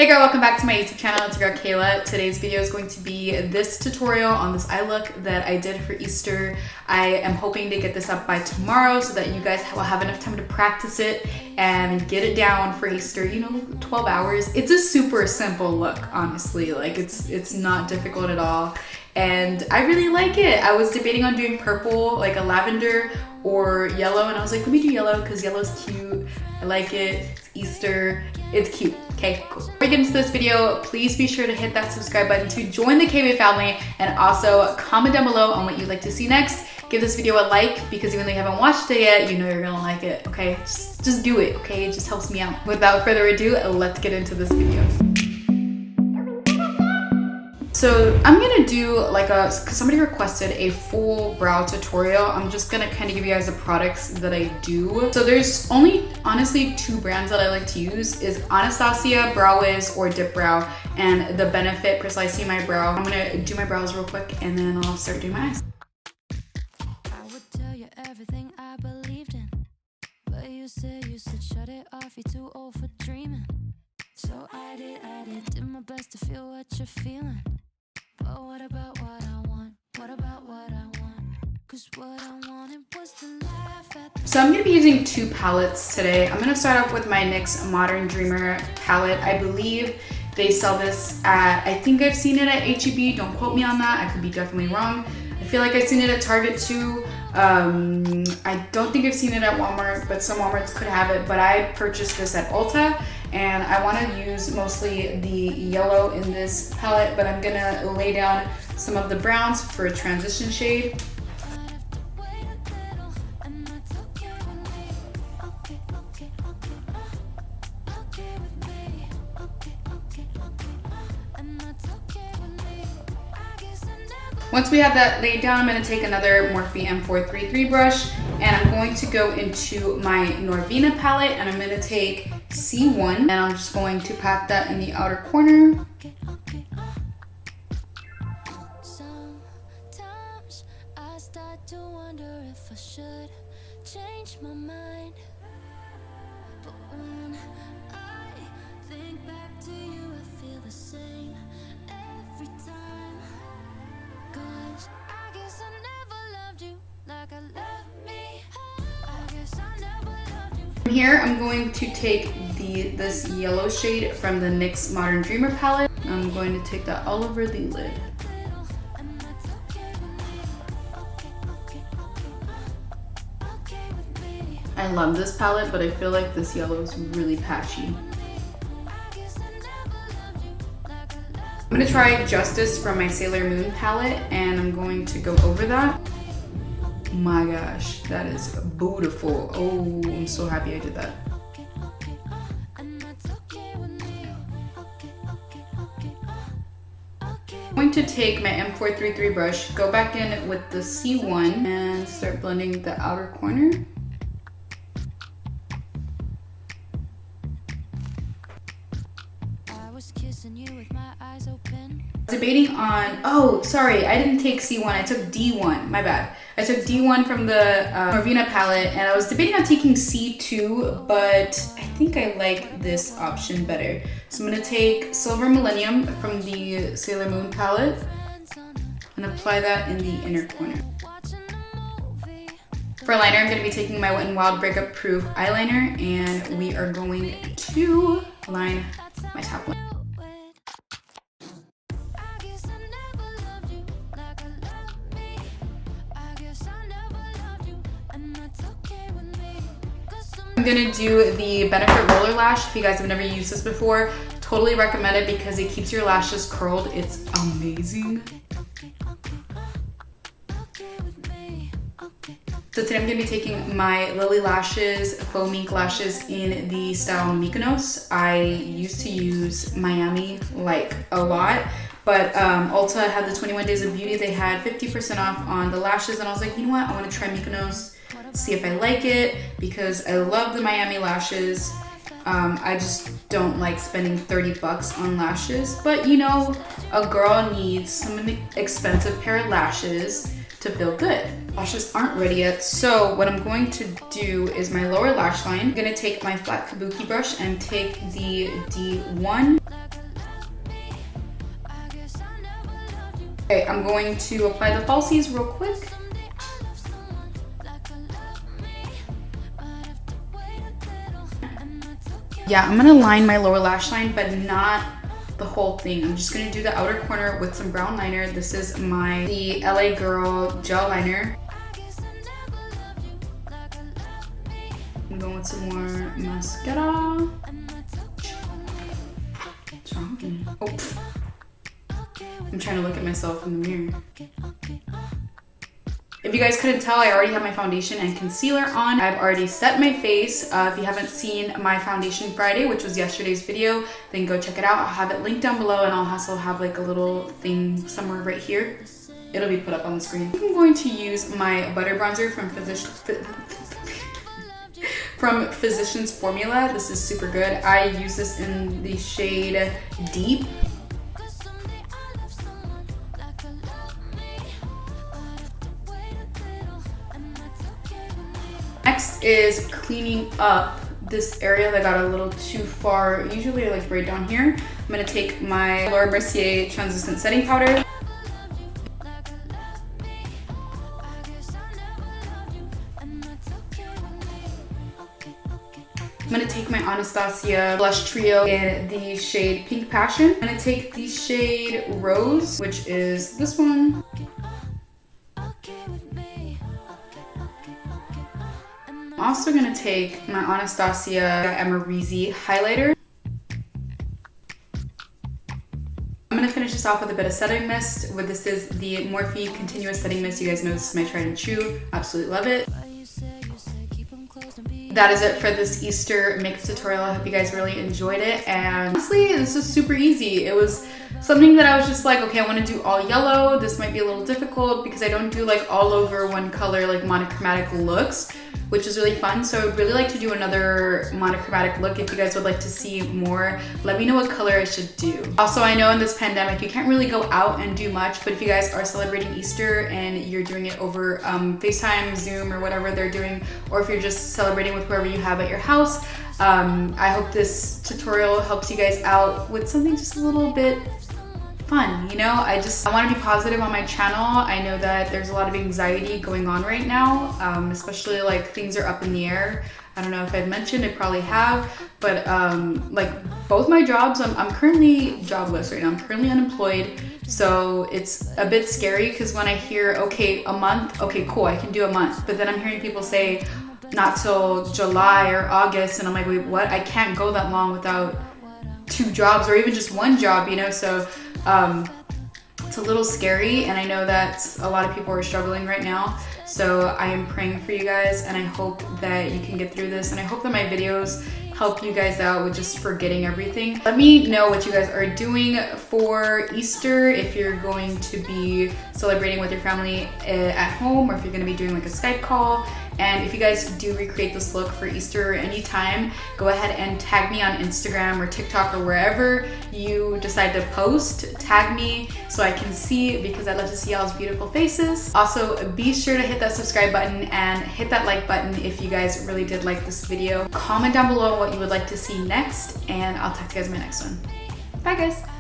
Hey girl, welcome back to my YouTube channel. It's your girl Kayla. Today's video is going to be this tutorial on this eye look that I did for Easter. I am hoping to get this up by tomorrow so that you guys will have enough time to practice it and get it down for Easter. You know, 12 hours. It's a super simple look, honestly. Like it's not difficult at all. And I really like it. I was debating on doing purple, like a lavender, or yellow, and I was like, let me do yellow because yellow's cute. I like it. It's Easter. It's cute. Okay, cool. Before we get into this video, please be sure to hit that subscribe button to join the KW family, and also comment down below on what you'd like to see next. Give this video a like because even though you haven't watched it yet, you know you're gonna like it, okay? Just do it, okay? It just helps me out. Without further ado, let's get into this video. So I'm gonna do cause somebody requested a full brow tutorial. I'm just gonna kind of give you guys the products that I do. So there's only honestly two brands that I like to use, is Anastasia Brow Wiz or Dip Brow, and the Benefit Precisely My Brow. I'm gonna do my brows real quick and then I'll start doing my eyes. I would tell you everything I believed in, but you said shut it off, you're too old for dreaming. So I did my best to feel what you're feeling. But what about what I want? What about what I want? Cause what I wanted was to laugh at. So I'm gonna be using two palettes today. I'm gonna start off with my NYX Modern Dreamer palette. I believe they sell this at, I think I've seen it at H-E-B. Don't quote me on that. I could be definitely wrong. I feel like I've seen it at Target too. I don't think I've seen it at Walmart, but some Walmarts could have it. But I purchased this at Ulta, and I want to use mostly the yellow in this palette, but I'm gonna lay down some of the browns for a transition shade. Once we have that laid down, I'm going to take another Morphe M433 brush, and I'm going to go into my Norvina palette, and I'm going to take C1, and I'm just going to pat that in the outer corner. Sometimes I start to wonder if I should change my mind, but when I think back to you, I feel the same every time. Cause I guess I never loved you like I love me. I guess I never loved you. From here, I'm going to take this yellow shade from the NYX Modern Dreamer palette. I'm going to take that all over the lid. I love this palette, but I feel like this yellow is really patchy. I'm gonna try Justice from my Sailor Moon palette, and I'm going to go over that. Oh my gosh, that is beautiful. Oh, I'm so happy I did that. I'm going to take my M433 brush, go back in with the C1, and start blending the outer corner. Kissing you with my eyes open. Debating on, oh sorry, I didn't take C1, I took D1, my bad. I took D1 from the Norvina palette, and I was debating on taking C2, but I think I like this option better. So I'm gonna take Silver Millennium from the Sailor Moon palette and apply that in the inner corner. For liner, I'm gonna be taking my Wet n Wild Breakup Proof eyeliner, and we are going to line my top one. I'm gonna do the Benefit Roller Lash. If you guys have never used this before, totally recommend it because it keeps your lashes curled. It's amazing. So today I'm gonna be taking my Lily Lashes Faux Mink Lashes in the style Mykonos. I used to use Miami like a lot, but Ulta had the 21 Days of Beauty. They had 50% off on the lashes, and I was like, you know what? I wanna try Mykonos, see if I like it, because I love the Miami lashes. I just don't like spending 30 bucks on lashes, but you know, a girl needs some expensive pair of lashes to feel good. Lashes aren't ready yet, so what I'm going to do is my lower lash line. I'm gonna take my flat kabuki brush and take the D1 Okay, I'm going to apply the falsies real quick. Yeah, I'm gonna line my lower lash line, but not the whole thing. I'm just gonna do the outer corner with some brown liner. This is the LA Girl gel liner. I'm going with some more mascara. What's wrong with me? Oh, I'm trying to look at myself in the mirror. If you guys couldn't tell, I already have my foundation and concealer on. I've already set my face. If you haven't seen my foundation Friday, which was yesterday's video, then go check it out. I'll have it linked down below, and I'll also have like a little thing somewhere right here. It'll be put up on the screen. I'm going to use my butter bronzer from Physicians Formula. This is super good. I use this in the shade Deep. Next is cleaning up this area that got a little too far, usually like right down here. I'm gonna take my Laura Mercier translucent setting powder. I'm gonna take my Anastasia blush trio in the shade Pink Passion. I'm gonna take the shade Rose, which is this one. I'm also gonna take my Anastasia Amorisi highlighter. I'm gonna finish this off with a bit of setting mist. This is the Morphe Continuous Setting Mist. You guys know this is my tried and true. Absolutely love it. That is it for this Easter makeup tutorial. I hope you guys really enjoyed it. And honestly, this was super easy. It was something that I was just like, okay, I want to do all yellow. This might be a little difficult because I don't do like all over one color, like monochromatic looks, which is really fun. So I would really like to do another monochromatic look. If you guys would like to see more, let me know what color I should do. Also, I know in this pandemic, you can't really go out and do much, but if you guys are celebrating Easter and you're doing it over FaceTime, Zoom, or whatever they're doing, or if you're just celebrating with whoever you have at your house, I hope this tutorial helps you guys out with something just a little bit fun, you know? I want to be positive on my channel. I know that there's a lot of anxiety going on right now, especially like things are up in the air. I don't know if I've mentioned, I probably have, but like both my jobs, I'm currently jobless right now. I'm currently unemployed, so it's a bit scary because when I hear, okay, a month, okay, cool, I can do a month, but then I'm hearing people say not till July or August, and I'm like, wait, what? I can't go that long without 2 jobs or even just 1 job, you know? So it's a little scary, and I know that a lot of people are struggling right now. So I am praying for you guys, and I hope that you can get through this, and I hope that my videos help you guys out with just forgetting everything. Let me know what you guys are doing for Easter, if you're going to be celebrating with your family at home, or if you're going to be doing like a Skype call. And if you guys do recreate this look for Easter anytime, go ahead and tag me on Instagram or TikTok or wherever you decide to post. Tag me so I can see, because I love to see y'all's beautiful faces. Also, be sure to hit that subscribe button and hit that like button if you guys really did like this video. Comment down below what you would like to see next, and I'll talk to you guys in my next one. Bye guys.